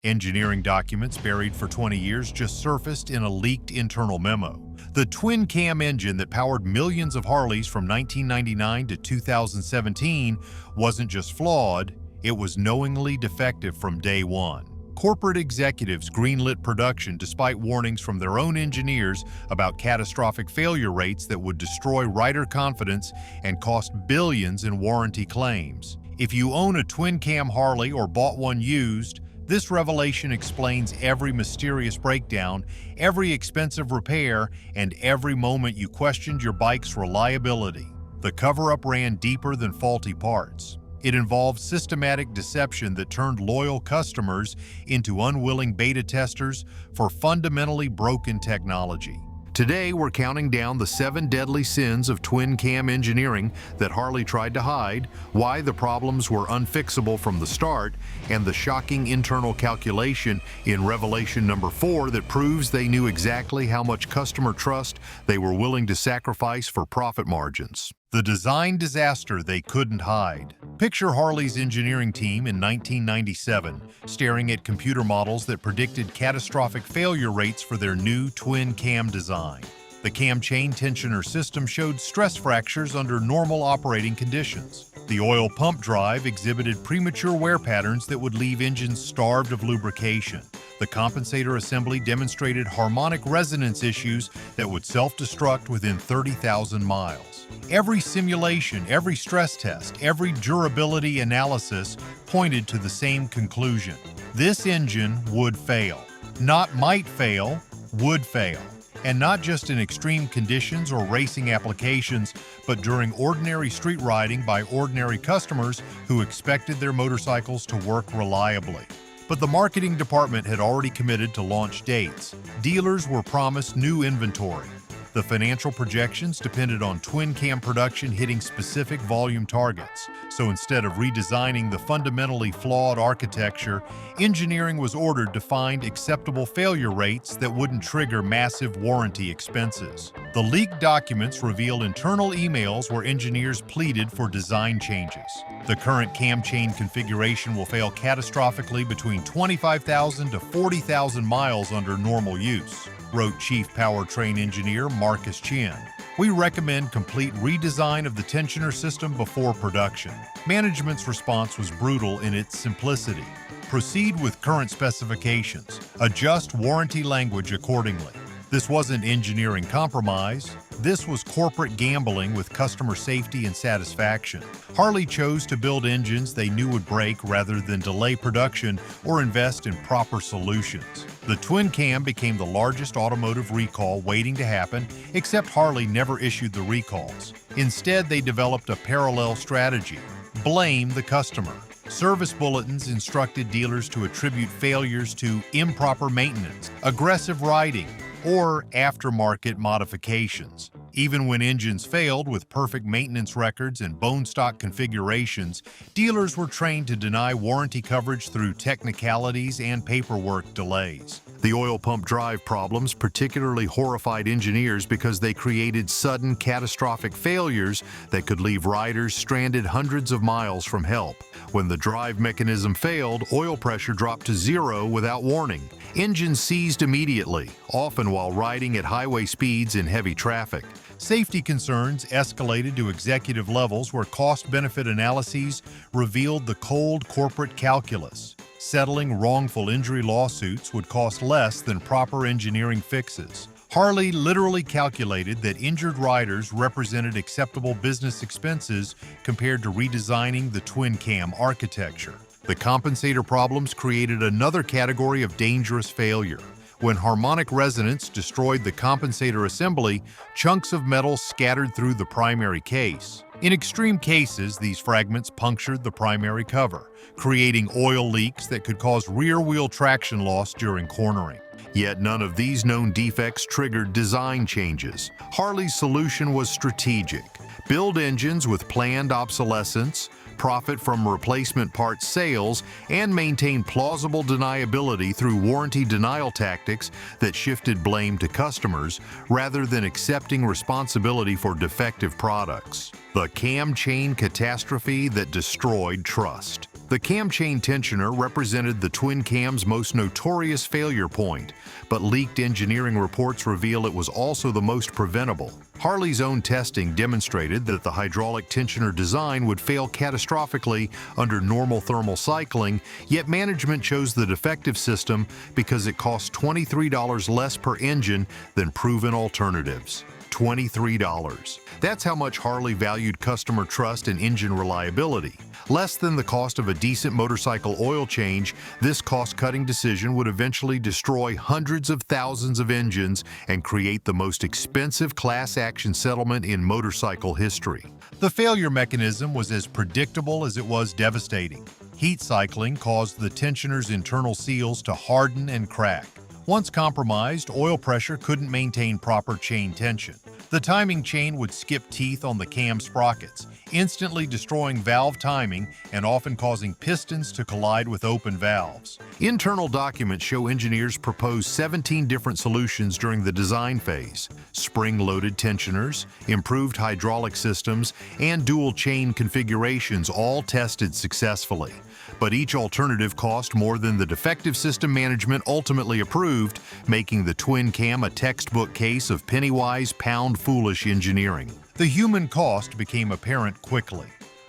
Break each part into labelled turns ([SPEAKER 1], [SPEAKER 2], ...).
[SPEAKER 1] Engineering documents buried for 20 years just surfaced in a leaked internal memo. The twin-cam engine that powered millions of Harleys from 1999 to 2017 wasn't just flawed, it was knowingly defective from day one. Corporate executives greenlit production despite warnings from their own engineers about catastrophic failure rates that would destroy rider confidence and cost billions in warranty claims. If you own a twin-cam Harley or bought one used, this revelation explains every mysterious breakdown, every expensive repair, and every moment you questioned your bike's reliability. The cover-up ran deeper than faulty parts. It involved systematic deception that turned loyal customers into unwilling beta testers for fundamentally broken technology. Today, we're counting down the 7 deadly sins of twin-cam engineering that Harley tried to hide, why the problems were unfixable from the start, and the shocking internal calculation in revelation number 4 that proves they knew exactly how much customer trust they were willing to sacrifice for profit margins. The design disaster they couldn't hide. Picture Harley's engineering team in 1997, staring at computer models that predicted catastrophic failure rates for their new twin-cam design. The Cam Chain tensioner system showed stress fractures under normal operating conditions. The oil pump drive exhibited premature wear patterns that would leave engines starved of lubrication. The Compensator assembly demonstrated harmonic resonance issues that would self-destruct within 30,000 miles. Every simulation, every stress test, every durability analysis pointed to the same conclusion. This engine would fail. Not might fail, would fail. And not just in extreme conditions or racing applications, but during ordinary street riding by ordinary customers who expected their motorcycles to work reliably. But the marketing department had already committed to launch dates. Dealers were promised new inventory. The financial projections depended on twin-cam production hitting specific volume targets. So instead of redesigning the fundamentally flawed architecture, engineering was ordered to find acceptable failure rates that wouldn't trigger massive warranty expenses. The leaked documents reveal internal emails where engineers pleaded for design changes. The current cam chain configuration will fail catastrophically between 25,000 to 40,000 miles under normal use, wrote Chief Powertrain Engineer Marcus Chen. We recommend complete redesign of the tensioner system before production. Management's response was brutal in its simplicity. Proceed with current specifications. Adjust warranty language accordingly. This wasn't engineering compromise. This was corporate gambling with customer safety and satisfaction. Harley chose to build engines they knew would break rather than delay production or invest in proper solutions. The twin cam became the largest automotive recall waiting to happen, except Harley never issued the recalls. Instead, they developed a parallel strategy: blame the customer. Service bulletins instructed dealers to attribute failures to improper maintenance, aggressive riding, or aftermarket modifications. Even when engines failed with perfect maintenance records and bone stock configurations, dealers were trained to deny warranty coverage through technicalities and paperwork delays. The oil pump drive problems particularly horrified engineers because they created sudden catastrophic failures that could leave riders stranded hundreds of miles from help. When the drive mechanism failed, oil pressure dropped to 0 without warning. Engines seized immediately, often while riding at highway speeds in heavy traffic. Safety concerns escalated to executive levels where cost-benefit analyses revealed the cold corporate calculus. Settling wrongful injury lawsuits would cost less than proper engineering fixes. Harley literally calculated that injured riders represented acceptable business expenses compared to redesigning the twin-cam architecture. The compensator problems created another category of dangerous failure. When harmonic resonance destroyed the compensator assembly, chunks of metal scattered through the primary case. In extreme cases, these fragments punctured the primary cover, creating oil leaks that could cause rear-wheel traction loss during cornering. Yet none of these known defects triggered design changes. Harley's solution was strategic: build engines with planned obsolescence, profit from replacement parts sales, and maintain plausible deniability through warranty denial tactics that shifted blame to customers rather than accepting responsibility for defective products. The Cam Chain Catastrophe that destroyed trust. The cam chain tensioner represented the twin cam's most notorious failure point, but leaked engineering reports reveal it was also the most preventable. Harley's own testing demonstrated that the hydraulic tensioner design would fail catastrophically under normal thermal cycling, yet management chose the defective system because it cost $23 less per engine than proven alternatives. $23. That's how much Harley valued customer trust and engine reliability. Less than the cost of a decent motorcycle oil change, this cost-cutting decision would eventually destroy hundreds of thousands of engines and create the most expensive class action settlement in motorcycle history. The failure mechanism was as predictable as it was devastating. Heat cycling caused the tensioner's internal seals to harden and crack. Once compromised, oil pressure couldn't maintain proper chain tension. The timing chain would skip teeth on the cam sprockets, instantly destroying valve timing and often causing pistons to collide with open valves. Internal documents show engineers proposed 17 different solutions during the design phase: spring-loaded tensioners, improved hydraulic systems, and dual chain configurations, all tested successfully. But each alternative cost more than the defective system management ultimately approved, making the twin cam a textbook case of penny-wise, pound-foolish engineering. The human cost became apparent quickly.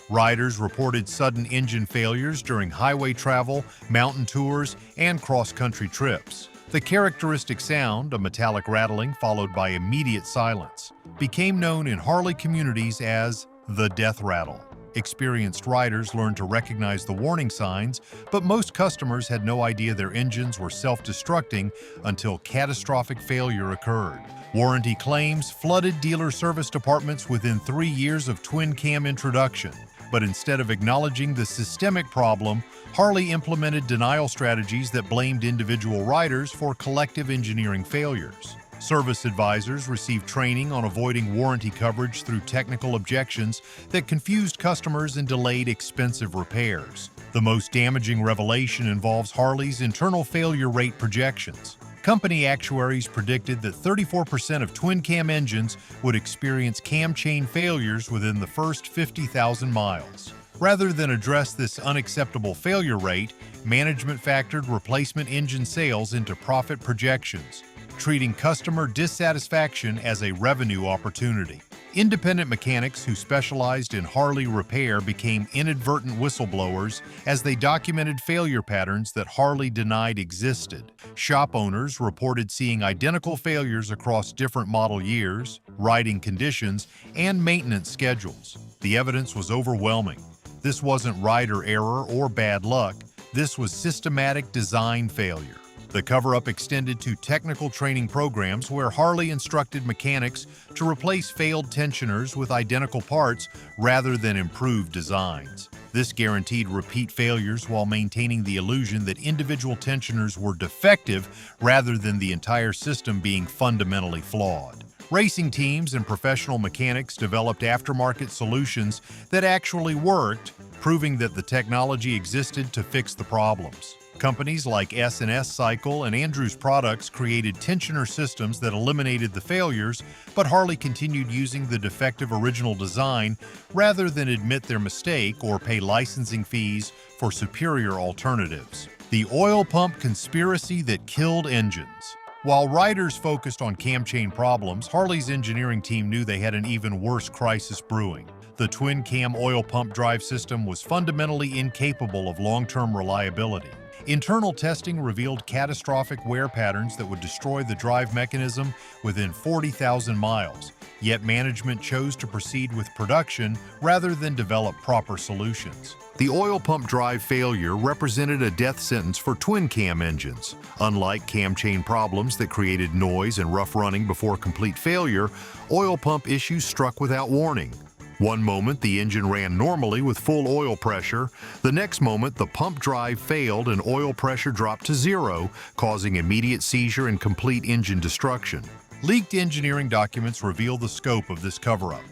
[SPEAKER 1] Riders reported sudden engine failures during highway travel, mountain tours, and cross-country trips. The characteristic sound, a metallic rattling followed by immediate silence, became known in Harley communities as the death rattle. Experienced riders learned to recognize the warning signs, but most customers had no idea their engines were self-destructing until catastrophic failure occurred. Warranty claims flooded dealer service departments within 3 years of twin cam introduction. But instead of acknowledging the systemic problem, Harley implemented denial strategies that blamed individual riders for collective engineering failures. Service advisors received training on avoiding warranty coverage through technical objections that confused customers and delayed expensive repairs. The most damaging revelation involves Harley's internal failure rate projections. Company actuaries predicted that 34% of twin-cam engines would experience cam chain failures within the first 50,000 miles. Rather than address this unacceptable failure rate, management factored replacement engine sales into profit projections, treating customer dissatisfaction as a revenue opportunity. Independent mechanics who specialized in Harley repair became inadvertent whistleblowers as they documented failure patterns that Harley denied existed. Shop owners reported seeing identical failures across different model years, riding conditions, and maintenance schedules. The evidence was overwhelming. This wasn't rider error or bad luck. This was systematic design failure. The Coverup extended to technical training programs where Harley instructed mechanics to replace failed tensioners with identical parts rather than improved designs. This guaranteed repeat failures while maintaining the illusion that individual tensioners were defective rather than the entire system being fundamentally flawed. Racing teams and professional mechanics developed aftermarket solutions that actually worked, proving that the technology existed to fix the problems. Companies like S&S Cycle and Andrews Products created tensioner systems that eliminated the failures, but Harley continued using the defective original design rather than admit their mistake or pay licensing fees for superior alternatives. The oil pump conspiracy that killed engines. While riders focused on cam chain problems, Harley's engineering team knew they had an even worse crisis brewing. The twin-cam oil pump drive system was fundamentally incapable of long-term reliability. Internal testing revealed catastrophic wear patterns that would destroy the drive mechanism within 40,000 miles, yet management chose to proceed with production rather than develop proper solutions. The oil pump drive failure represented a death sentence for twin-cam engines. Unlike cam chain problems that created noise and rough running before complete failure, oil pump issues struck without warning. One moment, the engine ran normally with full oil pressure. The next moment, the pump drive failed and oil pressure dropped to zero, causing immediate seizure and complete engine destruction. Leaked engineering documents reveal the scope of this cover-up.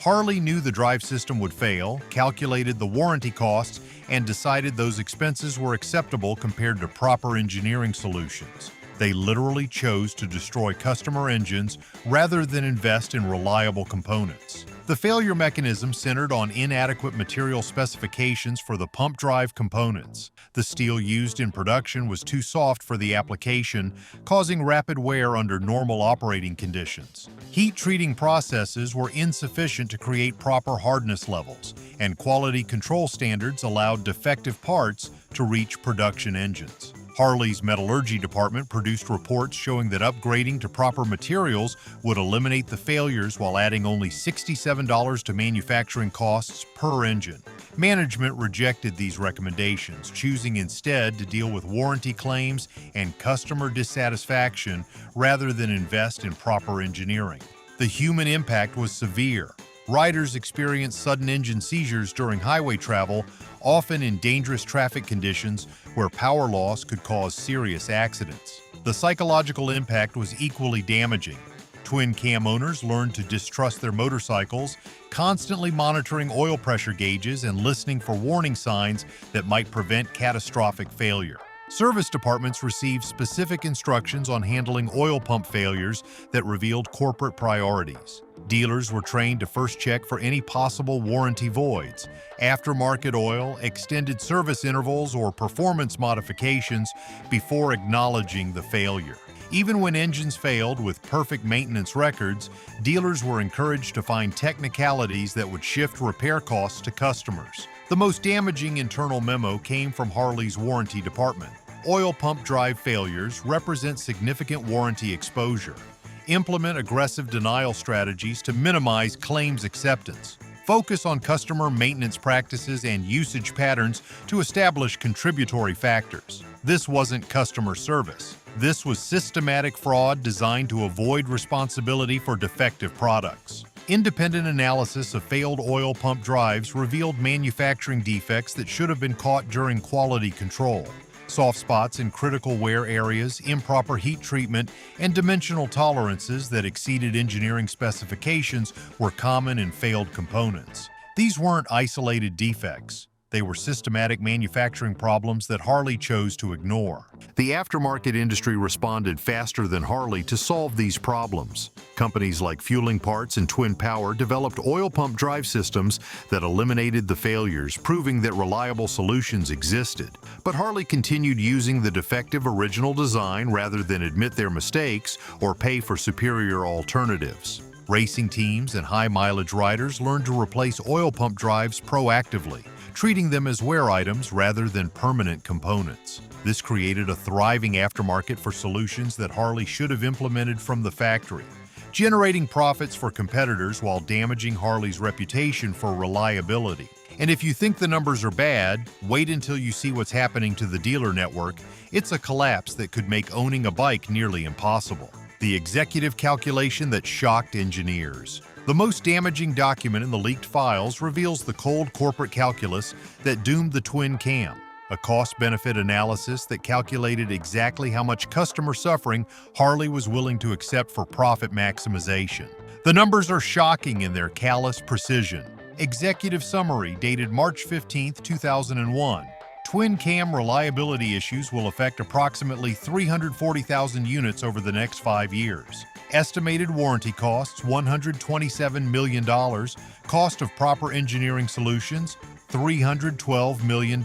[SPEAKER 1] Harley knew the drive system would fail, calculated the warranty costs, and decided those expenses were acceptable compared to proper engineering solutions. They literally chose to destroy customer engines rather than invest in reliable components. The failure mechanism centered on inadequate material specifications for the pump drive components. The steel used in production was too soft for the application, causing rapid wear under normal operating conditions. Heat treating processes were insufficient to create proper hardness levels, and quality control standards allowed defective parts to reach production engines. Harley's metallurgy department produced reports showing that upgrading to proper materials would eliminate the failures while adding only $67 to manufacturing costs per engine. Management rejected these recommendations, choosing instead to deal with warranty claims and customer dissatisfaction rather than invest in proper engineering. The human impact was severe. Riders experienced sudden engine seizures during highway travel, often in dangerous traffic conditions where power loss could cause serious accidents. The psychological impact was equally damaging. Twin cam owners learned to distrust their motorcycles, constantly monitoring oil pressure gauges and listening for warning signs that might prevent catastrophic failure. Service departments received specific instructions on handling oil pump failures that revealed corporate priorities. Dealers were trained to first check for any possible warranty voids, aftermarket oil, extended service intervals, or performance modifications before acknowledging the failure. Even when engines failed with perfect maintenance records, dealers were encouraged to find technicalities that would shift repair costs to customers. The most damaging internal memo came from Harley's warranty department. Oil pump drive failures represent significant warranty exposure. Implement aggressive denial strategies to minimize claims acceptance. Focus on customer maintenance practices and usage patterns to establish contributory factors. This wasn't customer service. This was systematic fraud designed to avoid responsibility for defective products. Independent analysis of failed oil pump drives revealed manufacturing defects that should have been caught during quality control. Soft spots in critical wear areas, improper heat treatment, and dimensional tolerances that exceeded engineering specifications were common in failed components. These weren't isolated defects. They were systematic manufacturing problems that Harley chose to ignore. The aftermarket industry responded faster than Harley to solve these problems. Companies like Fueling Parts and Twin Power developed oil pump drive systems that eliminated the failures, proving that reliable solutions existed. But Harley continued using the defective original design rather than admit their mistakes or pay for superior alternatives. Racing teams and high-mileage riders learned to replace oil pump drives proactively, treating them as wear items rather than permanent components. This created a thriving aftermarket for solutions that Harley should have implemented from the factory, generating profits for competitors while damaging Harley's reputation for reliability. And if you think the numbers are bad, wait until you see what's happening to the dealer network. It's a collapse that could make owning a bike nearly impossible. The executive calculation that shocked engineers. The most damaging document in the leaked files reveals the cold corporate calculus that doomed the twin cam, a cost-benefit analysis that calculated exactly how much customer suffering Harley was willing to accept for profit maximization. The numbers are shocking in their callous precision. Executive summary dated March 15, 2001. Twin cam reliability issues will affect approximately 340,000 units over the next 5 years. Estimated warranty costs $127 million. Cost of proper engineering solutions $312 million.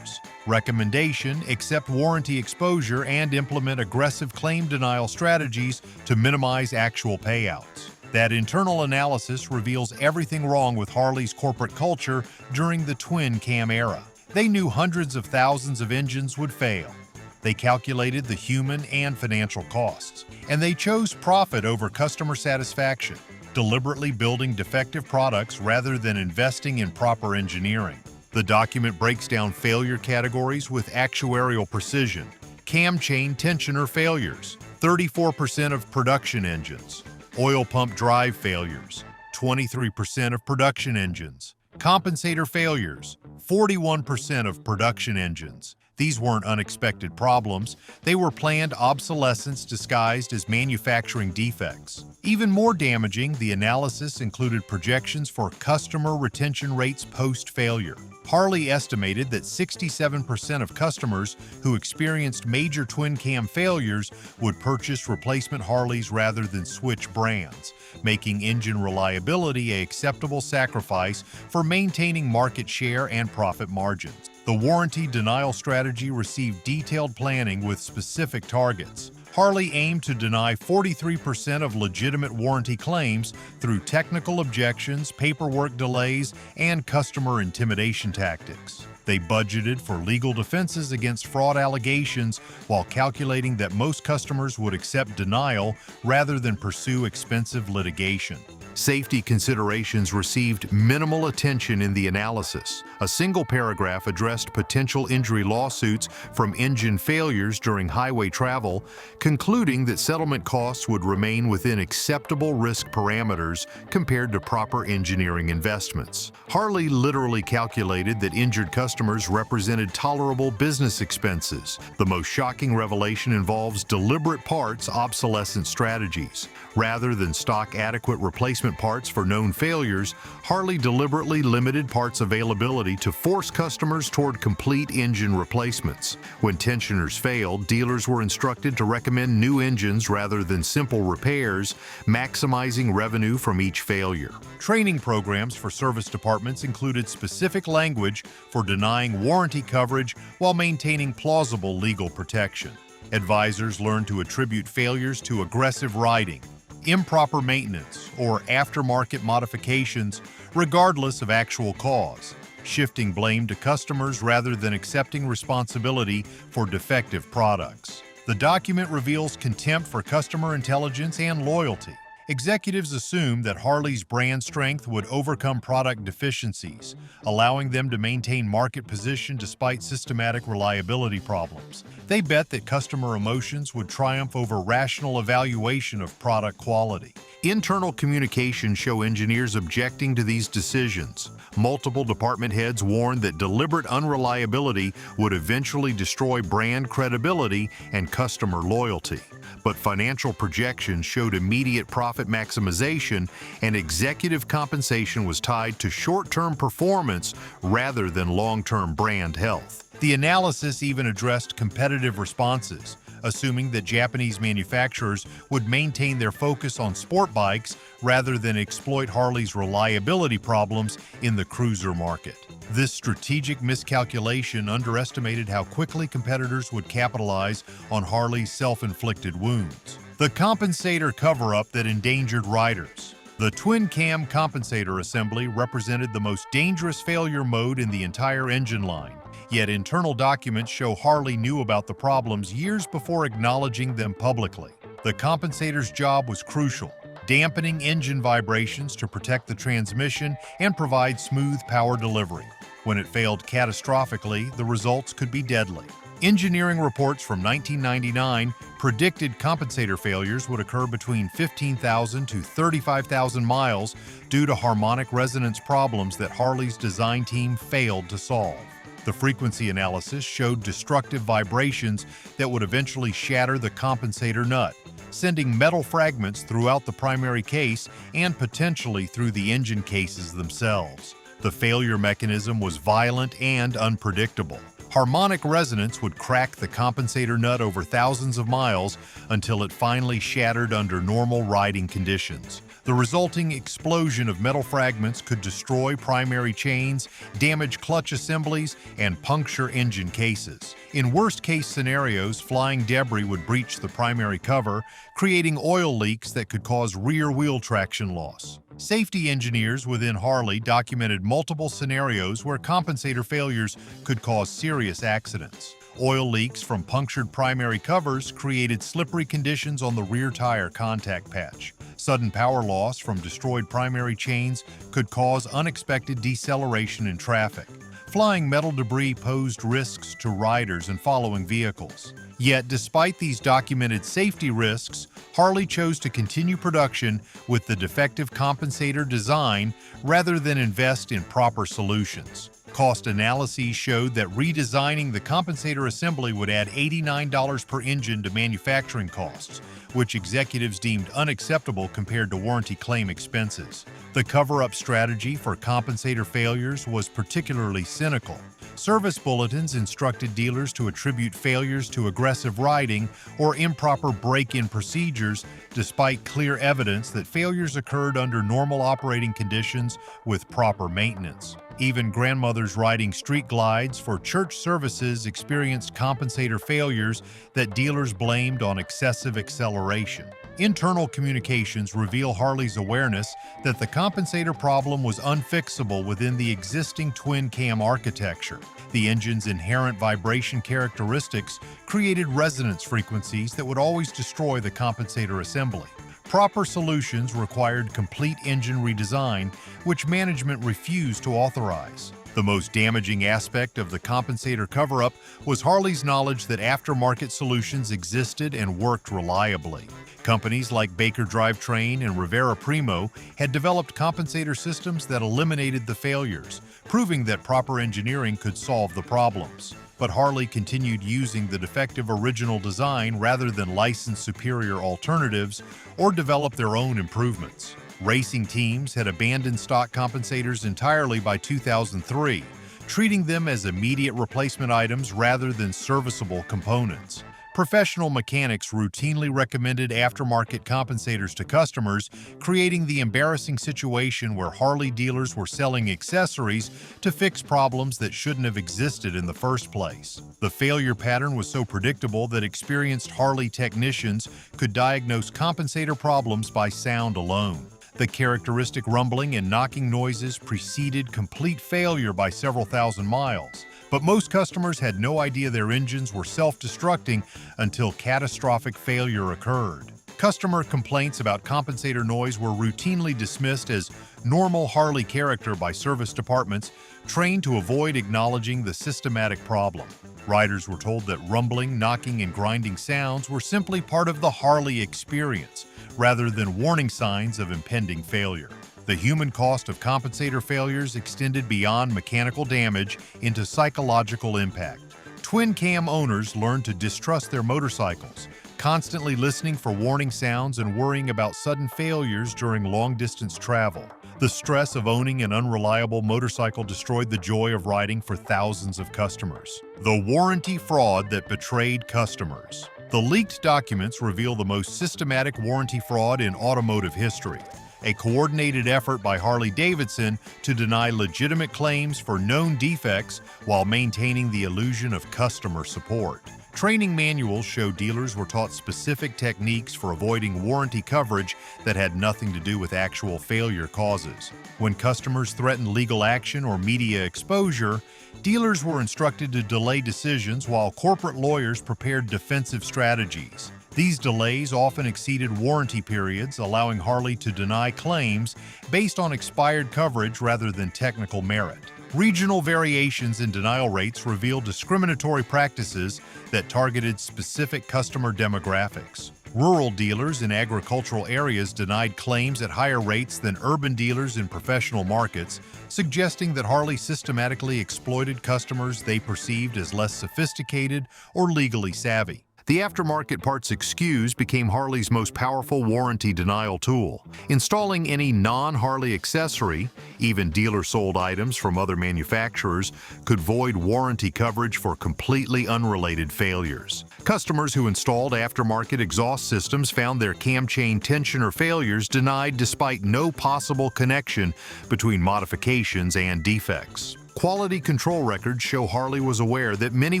[SPEAKER 1] Recommendation: accept warranty exposure and implement aggressive claim denial strategies to minimize actual payouts. That internal analysis reveals everything wrong with Harley's corporate culture during the twin cam era. They knew hundreds of thousands of engines would fail. They calculated the human and financial costs, and they chose profit over customer satisfaction, deliberately building defective products rather than investing in proper engineering. The document breaks down failure categories with actuarial precision. Cam chain tensioner failures, 34% of production engines. Oil pump drive failures, 23% of production engines. Compensator failures, 41% of production engines. These weren't unexpected problems. They were planned obsolescence disguised as manufacturing defects. Even more damaging, the analysis included projections for customer retention rates post-failure. Harley estimated that 67% of customers who experienced major twin-cam failures would purchase replacement Harleys rather than switch brands, making engine reliability an acceptable sacrifice for maintaining market share and profit margins. The warranty denial strategy received detailed planning with specific targets. Harley aimed to deny 43% of legitimate warranty claims through technical objections, paperwork delays, and customer intimidation tactics. They budgeted for legal defenses against fraud allegations while calculating that most customers would accept denial rather than pursue expensive litigation. Safety considerations received minimal attention in the analysis. A single paragraph addressed potential injury lawsuits from engine failures during highway travel, concluding that settlement costs would remain within acceptable risk parameters compared to proper engineering investments. Harley literally calculated that injured customers represented tolerable business expenses. The most shocking revelation involves deliberate parts obsolescence strategies. Rather than stock adequate replacement parts for known failures, Harley deliberately limited parts availability to force customers toward complete engine replacements. When tensioners failed, dealers were instructed to recommend new engines rather than simple repairs, maximizing revenue from each failure. Training programs for service departments included specific language for denying warranty coverage while maintaining plausible legal protection. Advisors learned to attribute failures to aggressive riding, improper maintenance, or aftermarket modifications, regardless of actual cause, shifting blame to customers rather than accepting responsibility for defective products. The document reveals contempt for customer intelligence and loyalty. Executives assumed that Harley's brand strength would overcome product deficiencies, allowing them to maintain market position despite systematic reliability problems. They bet that customer emotions would triumph over rational evaluation of product quality. Internal communications show engineers objecting to these decisions. Multiple department heads warned that deliberate unreliability would eventually destroy brand credibility and customer loyalty. But financial projections showed immediate profit maximization, and executive compensation was tied to short-term performance rather than long-term brand health. The analysis even addressed competitive responses, assuming that Japanese manufacturers would maintain their focus on sport bikes rather than exploit Harley's reliability problems in the cruiser market. This strategic miscalculation underestimated how quickly competitors would capitalize on Harley's self-inflicted wounds. The Compensator cover-up that endangered riders. The twin-cam Compensator assembly represented the most dangerous failure mode in the entire engine line. Yet internal documents show Harley knew about the problems years before acknowledging them publicly. The Compensator's job was crucial, dampening engine vibrations to protect the transmission and provide smooth power delivery. When it failed catastrophically, the results could be deadly. Engineering reports from 1999 predicted compensator failures would occur between 15,000 to 35,000 miles due to harmonic resonance problems that Harley's design team failed to solve. The frequency analysis showed destructive vibrations that would eventually shatter the compensator nut, sending metal fragments throughout the primary case and potentially through the engine cases themselves. The failure mechanism was violent and unpredictable. Harmonic resonance would crack the compensator nut over thousands of miles until it finally shattered under normal riding conditions. The resulting explosion of metal fragments could destroy primary chains, damage clutch assemblies, and puncture engine cases. In worst-case scenarios, flying debris would breach the primary cover, creating oil leaks that could cause rear-wheel traction loss. Safety engineers within Harley documented multiple scenarios where compensator failures could cause serious accidents. Oil leaks from punctured primary covers created slippery conditions on the rear tire contact patch. Sudden power loss from destroyed primary chains could cause unexpected deceleration in traffic. Flying metal debris posed risks to riders and following vehicles. Yet, despite these documented safety risks, Harley chose to continue production with the defective compensator design rather than invest in proper solutions. Cost analyses showed that redesigning the compensator assembly would add $89 per engine to manufacturing costs, which executives deemed unacceptable compared to warranty claim expenses. The cover-up strategy for compensator failures was particularly cynical. Service bulletins instructed dealers to attribute failures to aggressive riding or improper break-in procedures, despite clear evidence that failures occurred under normal operating conditions with proper maintenance. Even grandmothers riding street glides for church services experienced compensator failures that dealers blamed on excessive acceleration. Internal communications reveal Harley's awareness that the compensator problem was unfixable within the existing twin-cam architecture. The engine's inherent vibration characteristics created resonance frequencies that would always destroy the compensator assembly. Proper solutions required complete engine redesign, which management refused to authorize. The most damaging aspect of the compensator cover-up was Harley's knowledge that aftermarket solutions existed and worked reliably. Companies like Baker Drivetrain and Rivera Primo had developed compensator systems that eliminated the failures, proving that proper engineering could solve the problems. But Harley continued using the defective original design rather than license superior alternatives or develop their own improvements. Racing teams had abandoned stock compensators entirely by 2003, treating them as immediate replacement items rather than serviceable components. Professional mechanics routinely recommended aftermarket compensators to customers, creating the embarrassing situation where Harley dealers were selling accessories to fix problems that shouldn't have existed in the first place. The failure pattern was so predictable that experienced Harley technicians could diagnose compensator problems by sound alone. The characteristic rumbling and knocking noises preceded complete failure by several thousand miles. But most customers had no idea their engines were self-destructing until catastrophic failure occurred. Customer complaints about compensator noise were routinely dismissed as normal Harley character by service departments trained to avoid acknowledging the systematic problem. Riders were told that rumbling, knocking, and grinding sounds were simply part of the Harley experience, rather than warning signs of impending failure. The human cost of compensator failures extended beyond mechanical damage into psychological impact. Twin-cam owners learned to distrust their motorcycles, constantly listening for warning sounds and worrying about sudden failures during long-distance travel. The stress of owning an unreliable motorcycle destroyed the joy of riding for thousands of customers. The warranty fraud that betrayed customers. The leaked documents reveal the most systematic warranty fraud in automotive history. A coordinated effort by Harley-Davidson to deny legitimate claims for known defects while maintaining the illusion of customer support. Training manuals show dealers were taught specific techniques for avoiding warranty coverage that had nothing to do with actual failure causes. When customers threatened legal action or media exposure, dealers were instructed to delay decisions while corporate lawyers prepared defensive strategies. These delays often exceeded warranty periods, allowing Harley to deny claims based on expired coverage rather than technical merit. Regional variations in denial rates reveal discriminatory practices that targeted specific customer demographics. Rural dealers in agricultural areas denied claims at higher rates than urban dealers in professional markets, suggesting that Harley systematically exploited customers they perceived as less sophisticated or legally savvy. The aftermarket parts excuse became Harley's most powerful warranty denial tool. Installing any non-Harley accessory, even dealer-sold items from other manufacturers, could void warranty coverage for completely unrelated failures. Customers who installed aftermarket exhaust systems found their cam chain tensioner failures denied despite no possible connection between modifications and defects. Quality control records show Harley was aware that many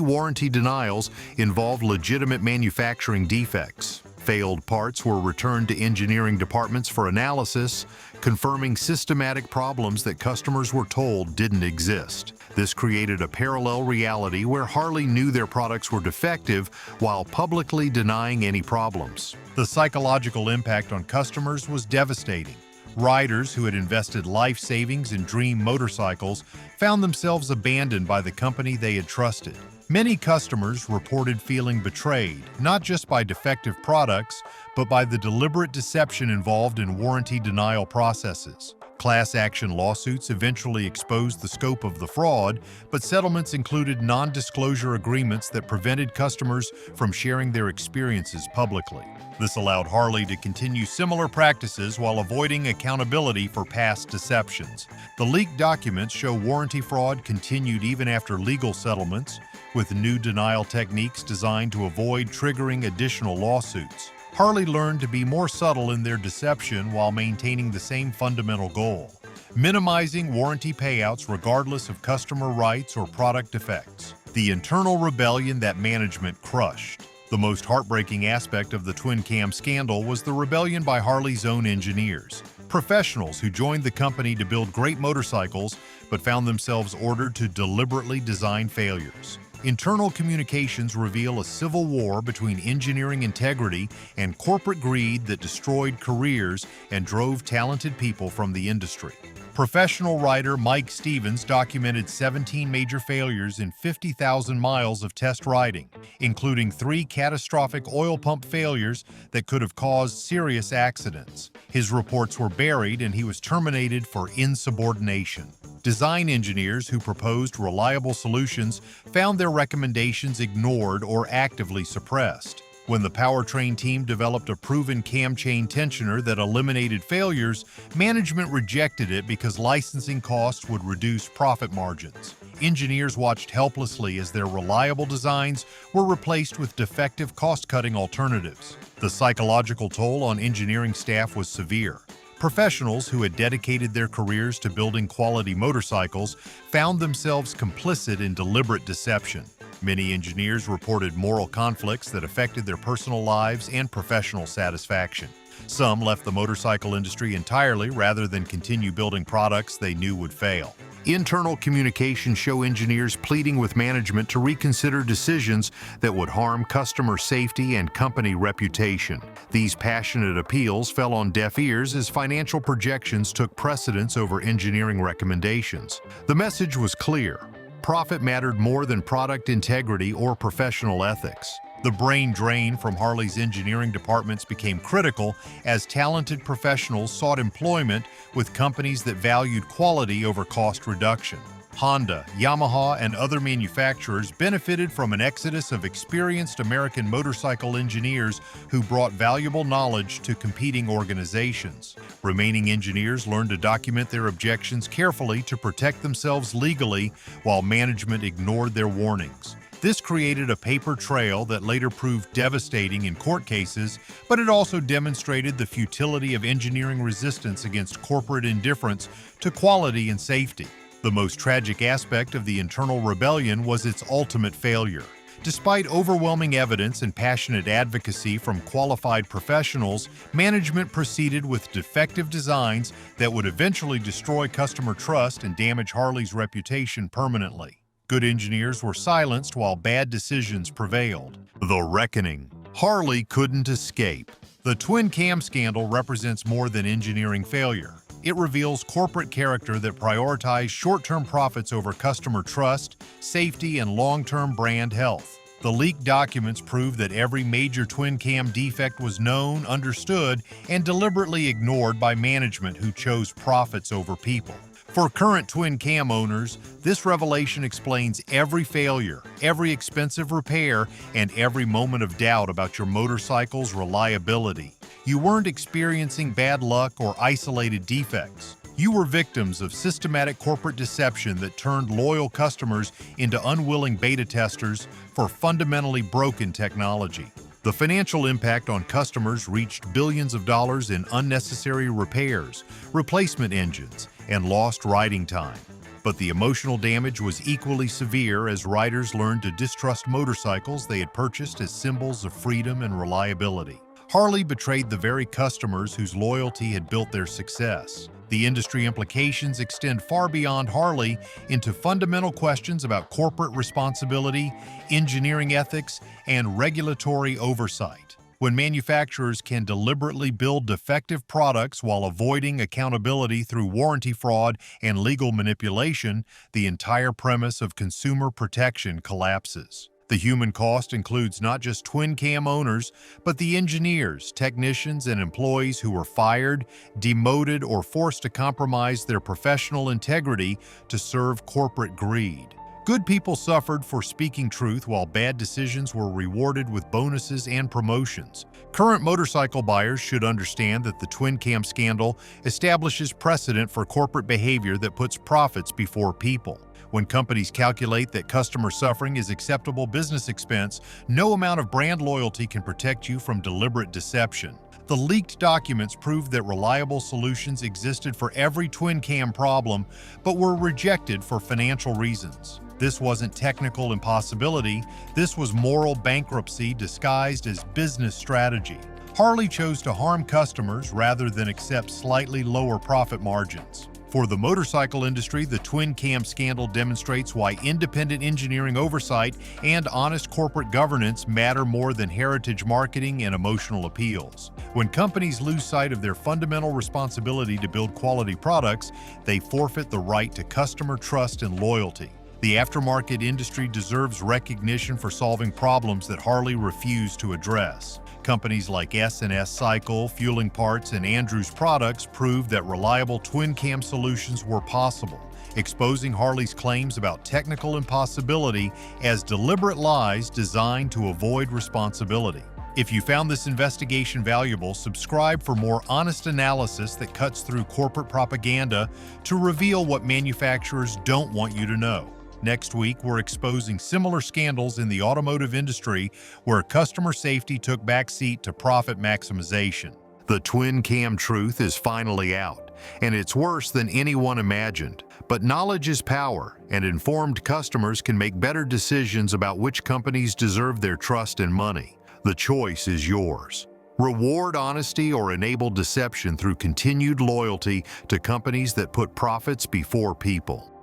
[SPEAKER 1] warranty denials involved legitimate manufacturing defects. Failed parts were returned to engineering departments for analysis, confirming systematic problems that customers were told didn't exist. This created a parallel reality where Harley knew their products were defective while publicly denying any problems. The psychological impact on customers was devastating. Riders who had invested life savings in dream motorcycles found themselves abandoned by the company they had trusted. Many customers reported feeling betrayed, not just by defective products, but by the deliberate deception involved in warranty denial processes. Class action lawsuits eventually exposed the scope of the fraud, but settlements included non-disclosure agreements that prevented customers from sharing their experiences publicly. This allowed Harley to continue similar practices while avoiding accountability for past deceptions. The leaked documents show warranty fraud continued even after legal settlements, with new denial techniques designed to avoid triggering additional lawsuits. Harley learned to be more subtle in their deception while maintaining the same fundamental goal: minimizing warranty payouts regardless of customer rights or product defects. The internal rebellion that management crushed. The most heartbreaking aspect of the twin cam scandal was the rebellion by Harley's own engineers, professionals who joined the company to build great motorcycles but found themselves ordered to deliberately design failures. Internal communications reveal a civil war between engineering integrity and corporate greed that destroyed careers and drove talented people from the industry. Professional writer Mike Stevens documented 17 major failures in 50,000 miles of test riding, including 3 catastrophic oil pump failures that could have caused serious accidents. His reports were buried and he was terminated for insubordination. Design engineers who proposed reliable solutions found their recommendations ignored or actively suppressed. When the powertrain team developed a proven cam chain tensioner that eliminated failures, management rejected it because licensing costs would reduce profit margins. Engineers watched helplessly as their reliable designs were replaced with defective cost-cutting alternatives. The psychological toll on engineering staff was severe. Professionals who had dedicated their careers to building quality motorcycles found themselves complicit in deliberate deception. Many engineers reported moral conflicts that affected their personal lives and professional satisfaction. Some left the motorcycle industry entirely rather than continue building products they knew would fail. Internal communications show engineers pleading with management to reconsider decisions that would harm customer safety and company reputation. These passionate appeals fell on deaf ears as financial projections took precedence over engineering recommendations. The message was clear: profit mattered more than product integrity or professional ethics. The brain drain from Harley's engineering departments became critical as talented professionals sought employment with companies that valued quality over cost reduction. Honda, Yamaha, and other manufacturers benefited from an exodus of experienced American motorcycle engineers who brought valuable knowledge to competing organizations. Remaining engineers learned to document their objections carefully to protect themselves legally while management ignored their warnings. This created a paper trail that later proved devastating in court cases, but it also demonstrated the futility of engineering resistance against corporate indifference to quality and safety. The most tragic aspect of the internal rebellion was its ultimate failure. Despite overwhelming evidence and passionate advocacy from qualified professionals, management proceeded with defective designs that would eventually destroy customer trust and damage Harley's reputation permanently. Good engineers were silenced while bad decisions prevailed. The reckoning. Harley couldn't escape. The twin cam scandal represents more than engineering failure. It reveals corporate character that prioritized short-term profits over customer trust, safety, and long-term brand health. The leaked documents prove that every major twin cam defect was known, understood, and deliberately ignored by management who chose profits over people. For current twin cam owners, this revelation explains every failure, every expensive repair, and every moment of doubt about your motorcycle's reliability. You weren't experiencing bad luck or isolated defects. You were victims of systematic corporate deception that turned loyal customers into unwilling beta testers for fundamentally broken technology. The financial impact on customers reached billions of dollars in unnecessary repairs, replacement engines, and lost riding time. But the emotional damage was equally severe as riders learned to distrust motorcycles they had purchased as symbols of freedom and reliability. Harley betrayed the very customers whose loyalty had built their success. The industry implications extend far beyond Harley into fundamental questions about corporate responsibility, engineering ethics, and regulatory oversight. When manufacturers can deliberately build defective products while avoiding accountability through warranty fraud and legal manipulation, the entire premise of consumer protection collapses. The human cost includes not just twin cam owners, but the engineers, technicians, and employees who were fired, demoted, or forced to compromise their professional integrity to serve corporate greed. Good people suffered for speaking truth, while bad decisions were rewarded with bonuses and promotions. Current motorcycle buyers should understand that the twin cam scandal establishes precedent for corporate behavior that puts profits before people. When companies calculate that customer suffering is acceptable business expense, no amount of brand loyalty can protect you from deliberate deception. The leaked documents proved that reliable solutions existed for every twin cam problem, but were rejected for financial reasons. This wasn't technical impossibility, this was moral bankruptcy disguised as business strategy. Harley chose to harm customers rather than accept slightly lower profit margins. For the motorcycle industry, the twin cam scandal demonstrates why independent engineering oversight and honest corporate governance matter more than heritage marketing and emotional appeals. When companies lose sight of their fundamental responsibility to build quality products, they forfeit the right to customer trust and loyalty. The aftermarket industry deserves recognition for solving problems that Harley refused to address. Companies like S&S Cycle, Fueling Parts, and Andrews Products proved that reliable twin-cam solutions were possible, exposing Harley's claims about technical impossibility as deliberate lies designed to avoid responsibility. If you found this investigation valuable, subscribe for more honest analysis that cuts through corporate propaganda to reveal what manufacturers don't want you to know. Next week, we're exposing similar scandals in the automotive industry where customer safety took backseat to profit maximization. The twin cam truth is finally out, and it's worse than anyone imagined. But knowledge is power, and informed customers can make better decisions about which companies deserve their trust and money. The choice is yours. Reward honesty or enable deception through continued loyalty to companies that put profits before people.